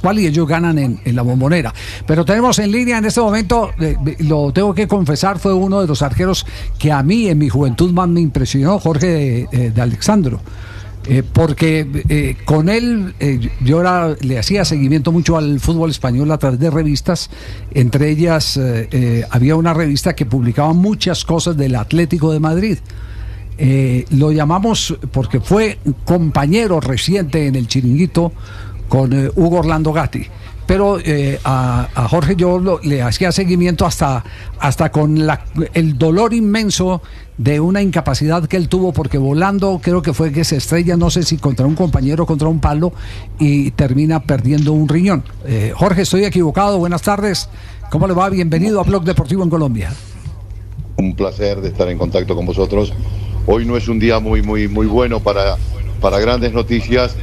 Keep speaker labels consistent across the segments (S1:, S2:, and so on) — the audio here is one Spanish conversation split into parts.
S1: Pascual y ellos ganan en la Bombonera. Pero tenemos en línea en este momento, lo tengo que confesar, fue uno de los arqueros que a mí en mi juventud más me impresionó, Jorge de Alexandro. Porque con él yo le hacía seguimiento mucho al fútbol español a través de revistas, entre ellas había una revista que publicaba muchas cosas del Atlético de Madrid. Lo llamamos porque fue compañero reciente en el Chiringuito con Hugo Orlando Gatti. Pero a Jorge yo le hacía seguimiento hasta con el dolor inmenso de una incapacidad que él tuvo, porque volando creo que fue que se estrella, no sé si contra un compañero o contra un palo, y termina perdiendo un riñón. Jorge, estoy equivocado, buenas tardes, ¿cómo le va? Bienvenido a Blog Deportivo en Colombia.
S2: Un placer de estar en contacto con vosotros. Hoy no es un día muy bueno para grandes noticias,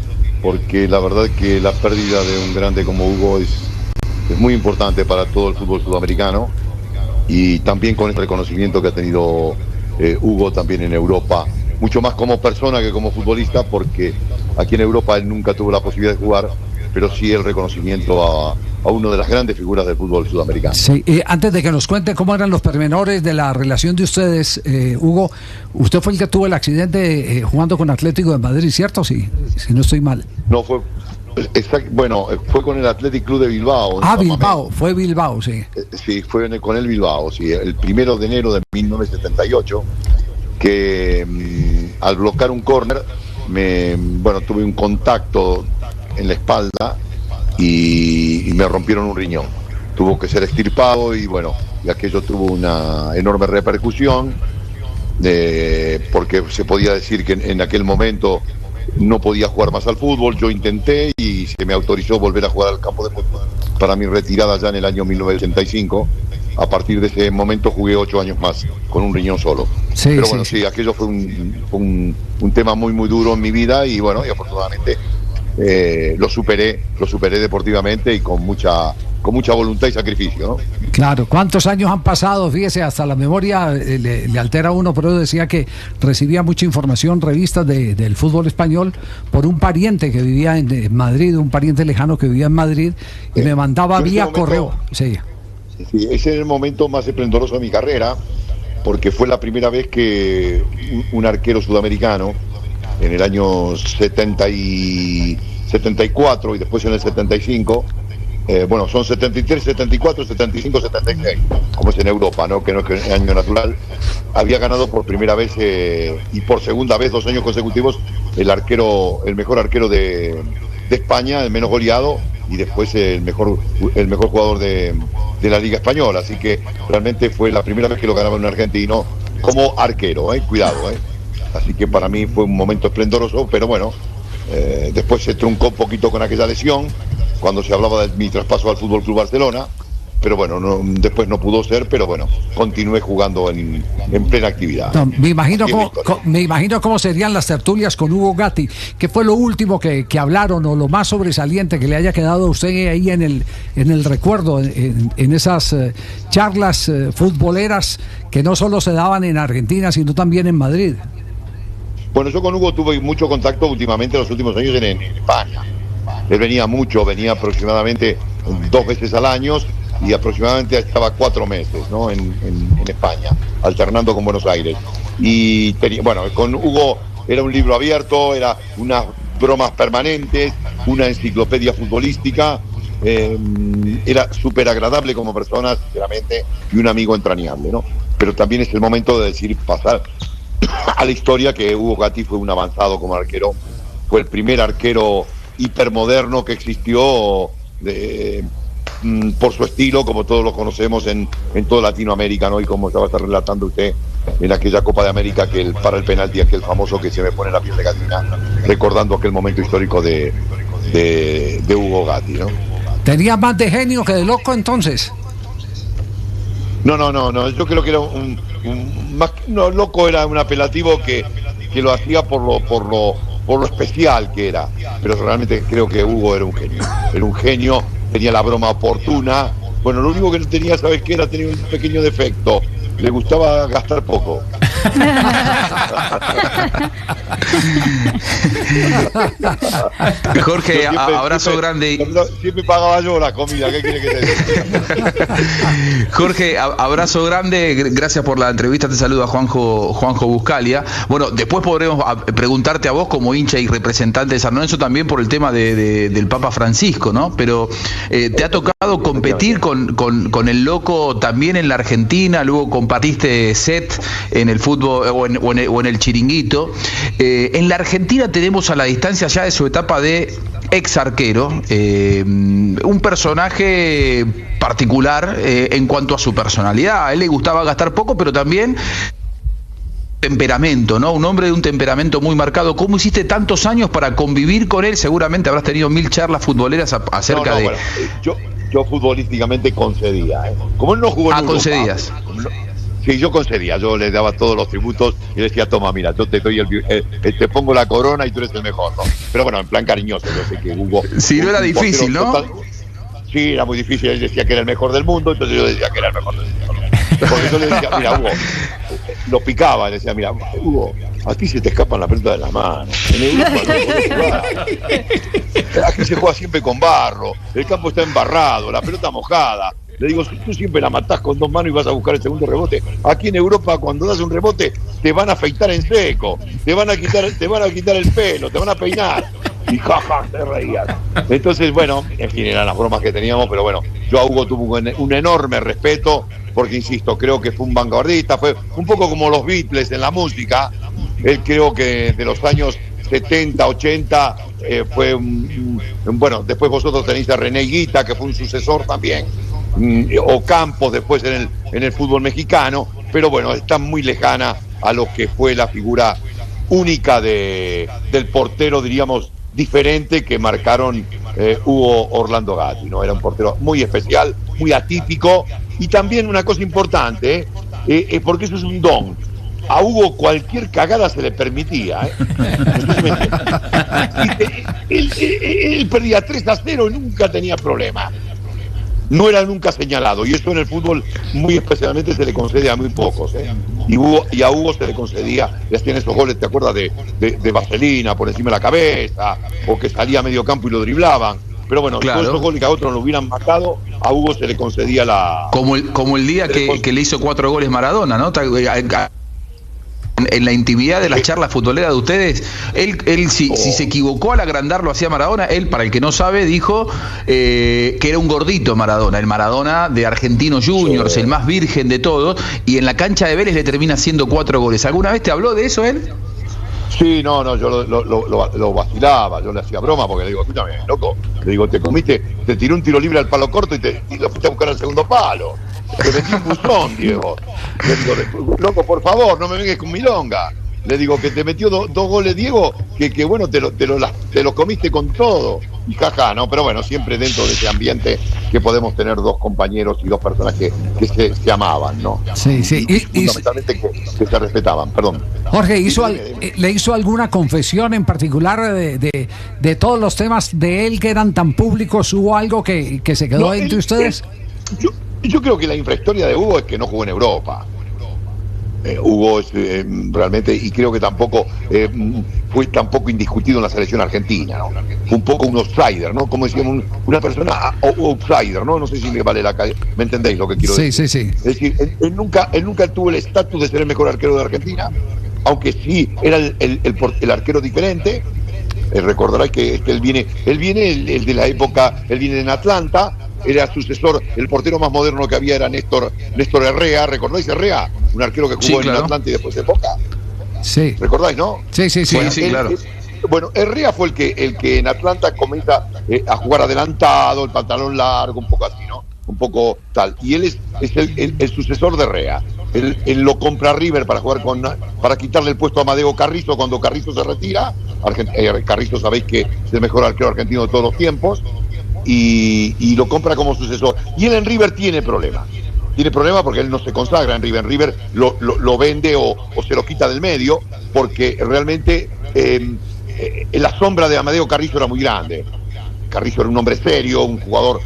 S2: porque la verdad que la pérdida de un grande como Hugo es muy importante para todo el fútbol sudamericano, y también con el reconocimiento que ha tenido Hugo también en Europa, mucho más como persona que como futbolista, porque aquí en Europa él nunca tuvo la posibilidad de jugar, pero sí el reconocimiento a una de las grandes figuras del fútbol sudamericano.
S1: Sí, antes de que nos cuente cómo eran los pormenores de la relación de ustedes, Hugo, usted fue el que tuvo el accidente jugando con Atlético de Madrid, ¿cierto? Sí, si no estoy mal.
S2: No, fue con el Athletic Club de Bilbao.
S1: Bilbao, fue Bilbao, sí.
S2: Sí, fue con el Bilbao, sí, el 1 de enero de 1978, que al bloquear un córner, tuve un contacto en la espalda y me rompieron un riñón. Tuvo que ser extirpado y aquello tuvo una enorme repercusión, porque se podía decir que en aquel momento no podía jugar más al fútbol. Yo intenté y se me autorizó volver a jugar al campo de fútbol para mi retirada ya en el año 1985. A partir de ese momento jugué 8 años más con un riñón solo.
S1: Sí,
S2: pero sí, aquello fue un tema muy duro en mi vida, y afortunadamente lo superé deportivamente y con mucha voluntad y sacrificio, ¿no?
S1: Claro, ¿cuántos años han pasado? Fíjese, hasta la memoria le altera a uno, pero decía que recibía mucha información, revistas del fútbol español, por un pariente que vivía en Madrid, un pariente lejano que vivía en Madrid, y me mandaba vía correo. Sí,
S2: ese es el momento más esplendoroso de mi carrera, porque fue la primera vez que un arquero sudamericano, en el año 74 y después en el 75, son 73, 74, 75, 76, como es en Europa, ¿no? Que no es que es año natural. Había ganado por primera vez y por segunda vez 2 años consecutivos el mejor arquero de España, el menos goleado, y después el mejor jugador de la Liga Española. Así que realmente fue la primera vez que lo ganaba un argentino como arquero, cuidado, Así que para mí fue un momento esplendoroso, pero después se truncó un poquito con aquella lesión cuando se hablaba de mi traspaso al Fútbol Club Barcelona, pero después no pudo ser, pero continué jugando en plena actividad.
S1: No, me imagino cómo serían las tertulias con Hugo Gatti. ¿Qué fue lo último que hablaron, o lo más sobresaliente que le haya quedado a usted ahí en el recuerdo, en esas charlas futboleras que no solo se daban en Argentina, sino también en Madrid?
S2: Yo con Hugo tuve mucho contacto últimamente, en los últimos años en España. Él venía aproximadamente 2 veces al año, y aproximadamente estaba 4 meses, ¿no? en España, alternando con Buenos Aires. Y con Hugo era un libro abierto, era unas bromas permanentes, una enciclopedia futbolística, era súper agradable como persona, sinceramente, y un amigo entrañable, ¿no? Pero también es el momento de pasar a la historia, que Hugo Gatti fue un avanzado como arquero, fue el primer arquero hipermoderno que existió por su estilo, como todos lo conocemos en toda Latinoamérica, ¿no? Y como estaba relatando usted en aquella Copa de América, que él para el penalti, aquel famoso que se me pone la piel de gallina recordando aquel momento histórico de Hugo Gatti, ¿no?
S1: ¿Tenía más de genio que de loco entonces?
S2: No, yo creo que era loco, era un apelativo que lo hacía por lo especial que era, pero realmente creo que Hugo era un genio, tenía la broma oportuna. Lo único que no tenía, ¿sabes qué era? Tenía un pequeño defecto, le gustaba gastar poco.
S3: Jorge, abrazo grande.
S2: Siempre pagaba yo la comida, ¿qué quiere que te diga?
S3: Jorge, abrazo grande, gracias por la entrevista, te saluda Juanjo Buscalia. Bueno, después podremos preguntarte a vos como hincha y representante de San Lorenzo también por el tema del Papa Francisco, ¿no? Pero te ha tocado competir con el Loco también en la Argentina, luego compartiste set en el fútbol o en el Chiringuito. En la Argentina tenemos a la distancia ya de su etapa de ex arquero, un personaje particular en cuanto a su personalidad. A él le gustaba gastar poco, pero también temperamento, ¿no? Un hombre de un temperamento muy marcado. ¿Cómo hiciste tantos años para convivir con él? Seguramente habrás tenido 1000 charlas futboleras acerca de...
S2: Bueno, yo futbolísticamente concedía, ¿eh? Como él no jugó en Europa,
S3: concedías.
S2: Sí, yo concedía, yo le daba todos los tributos y le decía, toma, mira, yo te doy te pongo la corona y tú eres el mejor, ¿no? Pero bueno, en plan cariñoso, yo sé que Hugo...
S3: Sí, no era difícil, ¿no?
S2: Sí, era muy difícil, él decía que era el mejor del mundo, entonces yo decía que era el mejor del mundo. Porque yo le decía, mira, Hugo, lo picaba, le decía, mira, Hugo, a ti se te escapan la pelota de las manos. En Europa no podés jugar. Aquí se juega siempre con barro, el campo está embarrado, la pelota mojada. Le digo, tú siempre la matás con 2 manos y vas a buscar el segundo rebote. Aquí en Europa, cuando das un rebote, te van a afeitar en seco, te van a quitar el pelo, te van a peinar. Y jaja, te reías. Entonces, bueno, en fin, eran las bromas que teníamos, pero bueno, yo a Hugo tuve un enorme respeto, porque insisto, creo que fue un vanguardista, fue un poco como los Beatles en la música. Él creo que de los años 70, 80 fue bueno, después vosotros tenéis a René Higuita, que fue un sucesor también, o Campos después en el fútbol mexicano, pero bueno, está muy lejana a lo que fue la figura única del portero, diríamos, diferente que marcaron Hugo Orlando Gatti, ¿no? Era un portero muy especial, muy atípico, y también una cosa importante, porque eso es un don. A Hugo cualquier cagada se le permitía, ¿eh? No sé si me entiendes. Él perdía 3-0 y nunca tenía problema. No era nunca señalado, y esto en el fútbol muy especialmente se le concede a muy pocos, ¿eh? Y a Hugo se le concedía, le hacían esos goles, ¿te acuerdas de Vaselina por encima de la cabeza, o que salía a medio campo y lo driblaban? Pero bueno, claro, todos esos goles que a otros lo hubieran matado, a Hugo se le concedía la...
S3: Como el día que le hizo 4 goles Maradona, ¿no? En la intimidad de las charlas futboleras de ustedes, él si se equivocó al agrandarlo hacia Maradona, él, para el que no sabe, dijo que era un gordito Maradona, el Maradona de Argentinos Juniors, el más virgen de todos, y en la cancha de Vélez le termina haciendo 4 goles. ¿Alguna vez te habló de eso él?
S2: Sí, no, yo lo vacilaba, yo le hacía broma, porque le digo, escúchame, loco, le digo, te tiró un tiro libre al palo corto y lo fuiste a buscar al segundo palo. Te metí un buzón, Diego. Le digo, loco, por favor, no me vengas con milonga. Le digo que te metió 2 goles, Diego, que bueno, te lo comiste con todo. Y jaja, ¿no? Pero bueno, siempre dentro de ese ambiente que podemos tener 2 compañeros y 2 personas que se amaban, ¿no?
S1: Sí, sí.
S2: Y fundamentalmente que se respetaban, perdón.
S1: Jorge, ¿le hizo alguna confesión en particular de todos los temas de él que eran tan públicos? ¿Hubo algo que se quedó entre ustedes?
S2: Yo creo que la infrahistoria de Hugo es que no jugó en Europa. Hugo es realmente, y creo que tampoco fue tampoco indiscutido en la selección argentina, ¿no? Fue un poco un outsider, ¿no? Como decíamos, una persona outsider, ¿no? No sé si me vale ¿me entendéis lo que quiero decir?
S1: Sí.
S2: Es decir, él nunca tuvo el estatus de ser el mejor arquero de Argentina, aunque sí era el arquero diferente. Recordaráis que él viene el de la época, él viene en Atlanta. Era sucesor, el portero más moderno que había era Néstor Herrea. ¿Recordáis Herrea? Un arquero que jugó en Atlanta y después de Boca.
S1: Sí.
S2: ¿Recordáis, no?
S1: Sí,
S2: bueno,
S1: claro.
S2: Bueno, Herrea fue el que en Atlanta comienza a jugar adelantado, el pantalón largo, un poco así, ¿no? Un poco tal. Y él es el sucesor de Herrea. Él lo compra River para quitarle el puesto a Amadeo Carrizo cuando Carrizo se retira. Carrizo sabéis que es el mejor arquero argentino de todos los tiempos. Y lo compra como sucesor. Y él en River tiene problemas. Tiene problemas porque él no se consagra en River. En River lo vende o se lo quita del medio, porque realmente la sombra de Amadeo Carrizo era muy grande. Carrizo era un hombre serio, un jugador,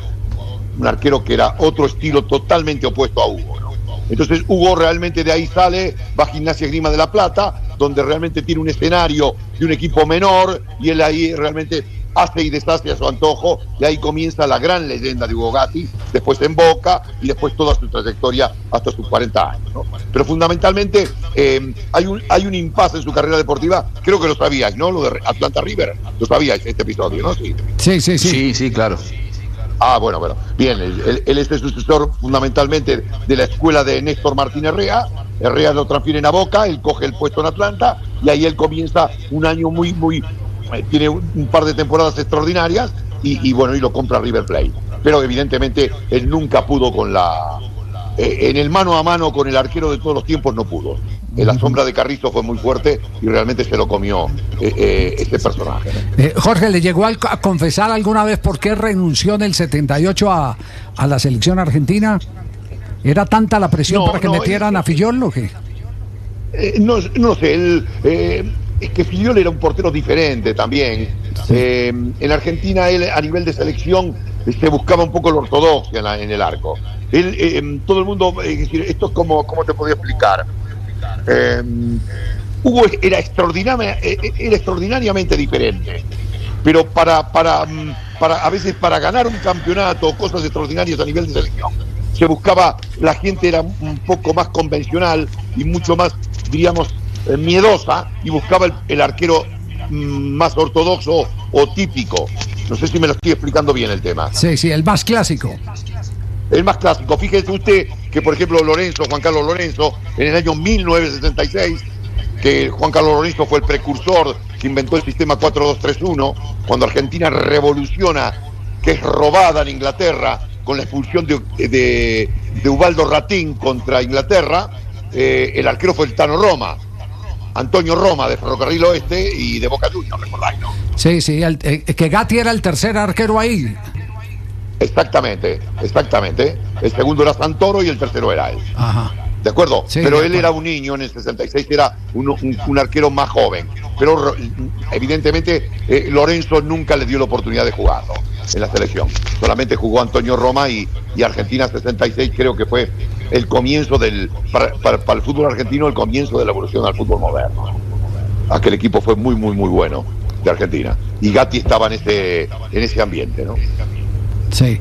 S2: un arquero que era otro estilo totalmente opuesto a Hugo, ¿no? Entonces Hugo realmente de ahí sale, va a Gimnasia Esgrima de La Plata, donde realmente tiene un escenario de un equipo menor, y él ahí realmente hace y deshace a su antojo, y ahí comienza la gran leyenda de Hugo Gatti, después en Boca y después toda su trayectoria hasta sus 40 años, ¿no? Pero fundamentalmente hay un impasse en su carrera deportiva, creo que lo sabíais, ¿no? Lo de Atlanta River, lo sabíais este episodio, ¿no?
S3: Sí, claro.
S2: Bueno, bien, él es el sucesor fundamentalmente de la escuela de Néstor Martín Herrera. Herrera lo transfieren a Boca, él coge el puesto en Atlanta, y ahí él comienza un año tiene un par de temporadas extraordinarias, y lo compra River Plate. Pero evidentemente él nunca pudo en el mano a mano con el arquero de todos los tiempos, no pudo. La sombra de Carrizo fue muy fuerte y realmente se lo comió este personaje, ¿no?
S1: Jorge, ¿le llegó a confesar alguna vez por qué renunció en el 78 a la selección argentina? ¿Era tanta la presión para que metieran a Fillol o qué?
S2: No sé, es que Fillol era un portero diferente también. Sí. En Argentina él a nivel de selección se buscaba un poco la ortodoxia en el arco. Todo el mundo, esto es ¿cómo te podía explicar? Hugo era extraordinariamente diferente, pero para a veces para ganar un campeonato, cosas extraordinarias a nivel de selección, se buscaba, la gente era un poco más convencional y mucho más, diríamos, miedosa, y buscaba el arquero más ortodoxo o típico. No sé si me lo estoy explicando bien el tema.
S1: Sí, el más clásico.
S2: El más clásico. Fíjese usted que, por ejemplo, Juan Carlos Lorenzo, en el año 1966, que Juan Carlos Lorenzo fue el precursor que inventó el sistema 4-2-3-1, cuando Argentina revoluciona, que es robada en Inglaterra, con la expulsión de Ubaldo Ratín contra Inglaterra, el arquero fue el Tano Roma, Antonio Roma, de Ferrocarril Oeste y de Boca Juniors, ¿recordáis, no?
S1: Sí, que Gatti era el tercer arquero ahí.
S2: Exactamente. El segundo era Santoro y el tercero era él.
S1: Ajá.
S2: ¿De acuerdo?
S1: Sí,
S2: pero él era un niño en el 66, era un arquero más joven. Pero evidentemente Lorenzo nunca le dio la oportunidad de jugarlo en la selección. Solamente jugó Antonio Roma, y Argentina 66 creo que fue el comienzo para el fútbol argentino, el comienzo de la evolución al fútbol moderno. Aquel equipo fue muy, muy, muy bueno de Argentina. Y Gatti estaba en ese ambiente, ¿no?
S1: Sí.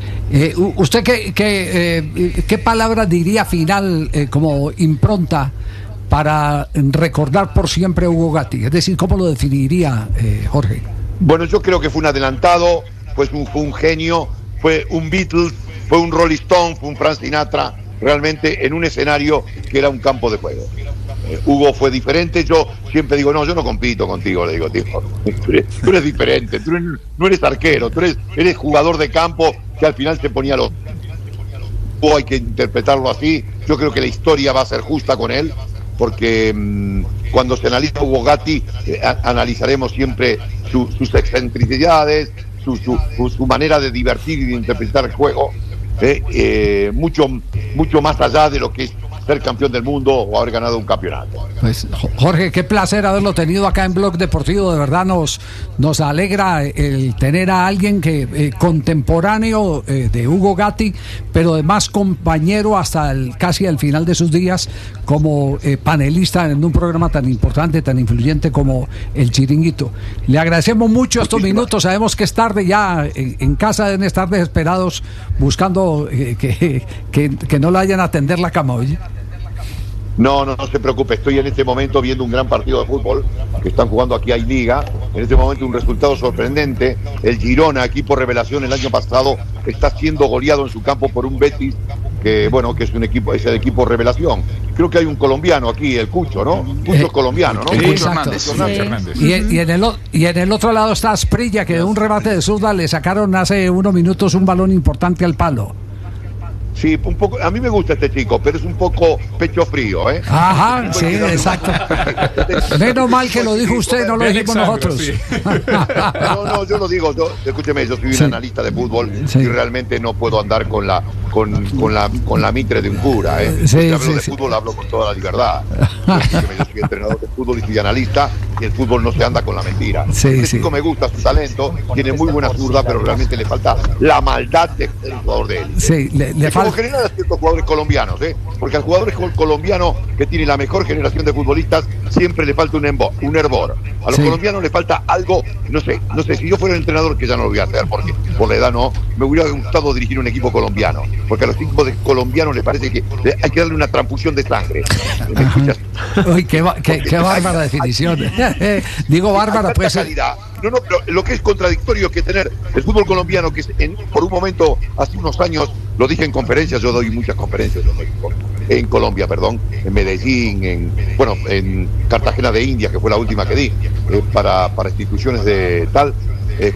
S1: ¿Usted qué palabra diría final como impronta para recordar por siempre a Hugo Gatti? Es decir, ¿cómo lo definiría, Jorge?
S2: Bueno, yo creo que fue un adelantado, fue un genio, fue un Beatles, fue un Rolling Stone, fue un Frank Sinatra, realmente en un escenario que era un campo de juego. Hugo fue diferente. Yo siempre digo, no, yo no compito contigo, le digo, tío, tú eres diferente, tú no eres arquero, tú eres jugador de campo que al final se ponía los... Hay que interpretarlo así. Yo creo que la historia va a ser justa con él, porque cuando se analiza Hugo Gatti, analizaremos siempre sus excentricidades, su manera de divertir y de interpretar el juego, mucho más allá de lo que es ser campeón del mundo o haber ganado un campeonato.
S1: Pues Jorge, qué placer haberlo tenido acá en Blog Deportivo. De verdad nos alegra el tener a alguien que contemporáneo de Hugo Gatti, pero además compañero hasta casi al final de sus días como panelista en un programa tan importante, tan influyente como El Chiringuito. Le agradecemos mucho estos minutos. Sabemos que es tarde ya, en casa deben estar desesperados buscando que no la vayan a atender la cama, ¿oye?
S2: No se preocupe, estoy en este momento viendo un gran partido de fútbol que están jugando aquí, hay liga. En este momento un resultado sorprendente. El Girona, equipo revelación el año pasado, está siendo goleado en su campo por un Betis que es el equipo revelación. Creo que hay un colombiano aquí, el Cucho, ¿no? Cucho es colombiano, ¿no?
S3: Cucho Hernández.
S1: Y en el otro lado está Asprilla, que de un remate de zurda le sacaron hace unos minutos un balón importante al palo.
S2: Sí, un poco. A mí me gusta este chico, pero es un poco pecho frío, ¿eh?
S1: Ajá, sí, exacto. Menos mal que lo dijo usted, no lo dijimos nosotros. Sí.
S2: No, yo lo digo. Escúcheme, yo soy un analista de fútbol y realmente no puedo andar con con la mitre de un cura.
S1: Sí,
S2: hablo de fútbol, hablo con toda la libertad. Yo soy entrenador de fútbol y soy analista, y el fútbol no se anda con la mentira. Este chico me gusta su talento, tiene muy buena zurda, pero realmente le falta la maldad de ser un jugador de él.
S1: Sí, le
S2: falta. Como general a ciertos jugadores colombianos, porque al jugador colombiano que tiene la mejor generación de futbolistas siempre le falta un hervor. A los colombianos le falta algo, no sé, si yo fuera el entrenador, que ya no lo voy a hacer porque por la edad no, me hubiera gustado dirigir un equipo colombiano, porque a los equipos colombianos les parece que hay que darle una transfusión de sangre. ¿Me escuchas?
S1: Uy, qué bárbara definición. Digo bárbara, pues.
S2: No, pero lo que es contradictorio es que tener el fútbol colombiano, que por un momento, hace unos años, lo dije en conferencias, yo doy muchas conferencias en Colombia, en Medellín, en Cartagena de Indias, que fue la última que di, para instituciones de tal,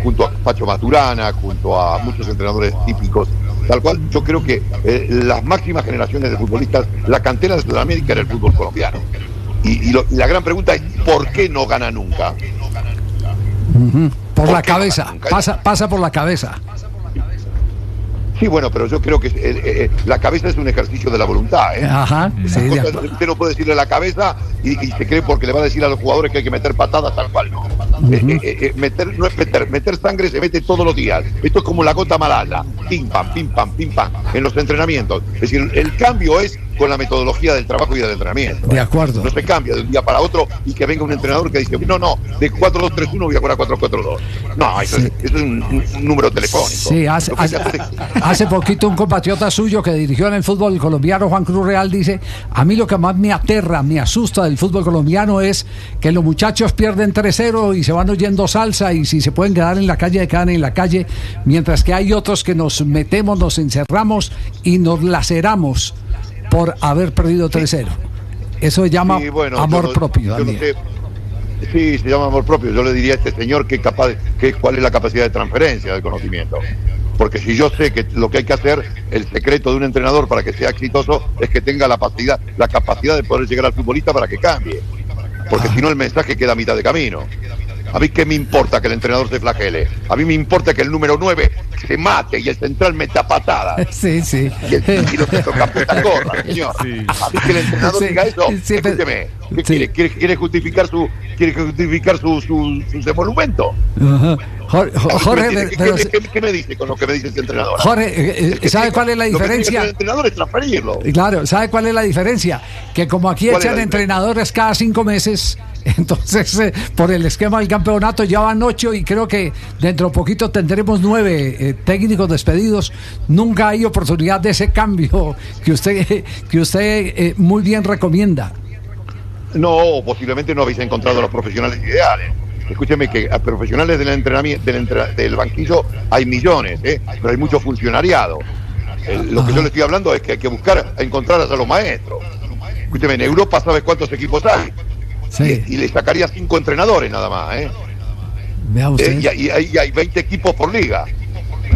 S2: junto a Pacho Maturana, junto a muchos entrenadores típicos, tal cual. Yo creo que las máximas generaciones de futbolistas, la cantera de Sudamérica era el fútbol colombiano. Y la gran pregunta es, ¿por qué no gana nunca?
S1: Por la cabeza, pasa por la cabeza.
S2: Sí, bueno, pero yo creo que la cabeza es un ejercicio de la voluntad.
S1: Ajá, sí,
S2: usted no puede decirle la cabeza y se cree porque le va a decir a los jugadores que hay que meter patadas, tal cual no. Meter no es meter sangre se mete todos los días. Esto es como la gota malala, pim pam, en los entrenamientos. Es decir, el cambio es con la metodología del trabajo y del entrenamiento.
S1: De acuerdo.
S2: No se cambia de un día para otro y que venga un entrenador que dice, no, de 4-2-3-1 voy a jugar a 4-4-2. No, eso es un número telefónico.
S1: Sí, hace poquito un compatriota suyo que dirigió en el fútbol colombiano, Juan Cruz Real, dice, a mí lo que más me aterra, me asusta del fútbol colombiano es que los muchachos pierden 3-0 y se van oyendo salsa, y si se pueden quedar en la calle, quedan en la calle, mientras que hay otros que nos metemos, nos encerramos y nos laceramos por haber perdido 3-0. Eso se llama amor propio.
S2: Sí, se llama amor propio. Yo le diría a este señor cuál es la capacidad de transferencia del conocimiento. Porque si yo sé que lo que hay que hacer, el secreto de un entrenador para que sea exitoso es que tenga la capacidad de poder llegar al futbolista para que cambie. Porque si no, el mensaje queda a mitad de camino. A mí qué me importa que el entrenador se flagele. A mí me importa que el número 9 se mate y el central meta patadas.
S1: Sí.
S2: Y los centrocampistas corran, señor. Sí. A mí que el entrenador diga eso, escúcheme. ¿Qué quiere justificar su emolumento?
S1: Jorge,
S2: ¿qué me dice con lo que me dice ese entrenador?
S1: Jorge, ¿sabe cuál es la diferencia?
S2: El entrenador es transferirlo.
S1: Claro, ¿sabe cuál es la diferencia? Que como aquí echan entrenadores cada 5 meses, entonces por el esquema del campeonato ya van 8 y creo que dentro de poquito tendremos 9 técnicos despedidos. Nunca hay oportunidad de ese cambio que usted muy bien recomienda.
S2: No, posiblemente no habéis encontrado a los profesionales ideales. Escúcheme que a profesionales del entrenamiento, del banquillo hay millones, pero hay mucho funcionariado. Lo que yo le estoy hablando es que hay que encontrar a los maestros. Escúcheme, en Europa ¿sabes cuántos equipos hay?
S1: Sí.
S2: Y le sacaría 5 entrenadores nada más,
S1: Vea usted.
S2: Y hay 20 equipos por liga.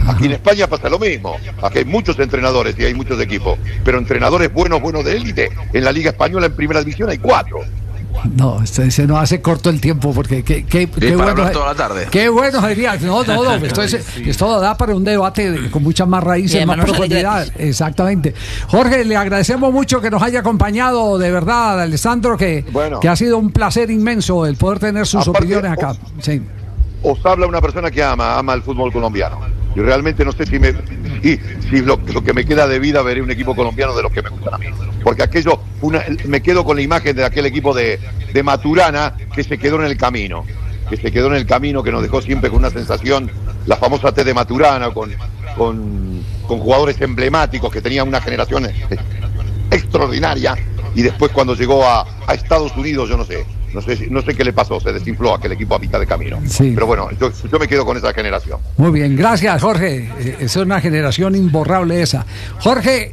S2: Aquí en España pasa lo mismo. Aquí hay muchos entrenadores y hay muchos equipos, pero entrenadores buenos de élite. En la Liga Española, en Primera División, hay 4.
S1: No, se nos hace corto el tiempo porque qué bueno,
S3: toda la tarde.
S1: Qué bueno sería. No, esto da para un debate con muchas más raíces, más profundidad. Exactamente. Jorge, le agradecemos mucho que nos haya acompañado, de verdad, Alessandro, que ha sido un placer inmenso el poder tener sus opiniones acá. Sí.
S2: Os habla una persona que ama el fútbol colombiano. Y realmente no sé si lo que me queda de vida veré un equipo colombiano de los que me gustan a mí. Porque me quedo con la imagen de aquel equipo de Maturana que se quedó en el camino. Que nos dejó siempre con una sensación, la famosa T de Maturana, con jugadores emblemáticos que tenían una generación extraordinaria. Y después cuando llegó a Estados Unidos, yo no sé qué le pasó, se desinfló aquel equipo a mitad de camino.
S1: Sí.
S2: Pero bueno, yo me quedo con esa generación.
S1: Muy bien, gracias Jorge. Es una generación imborrable esa. Jorge.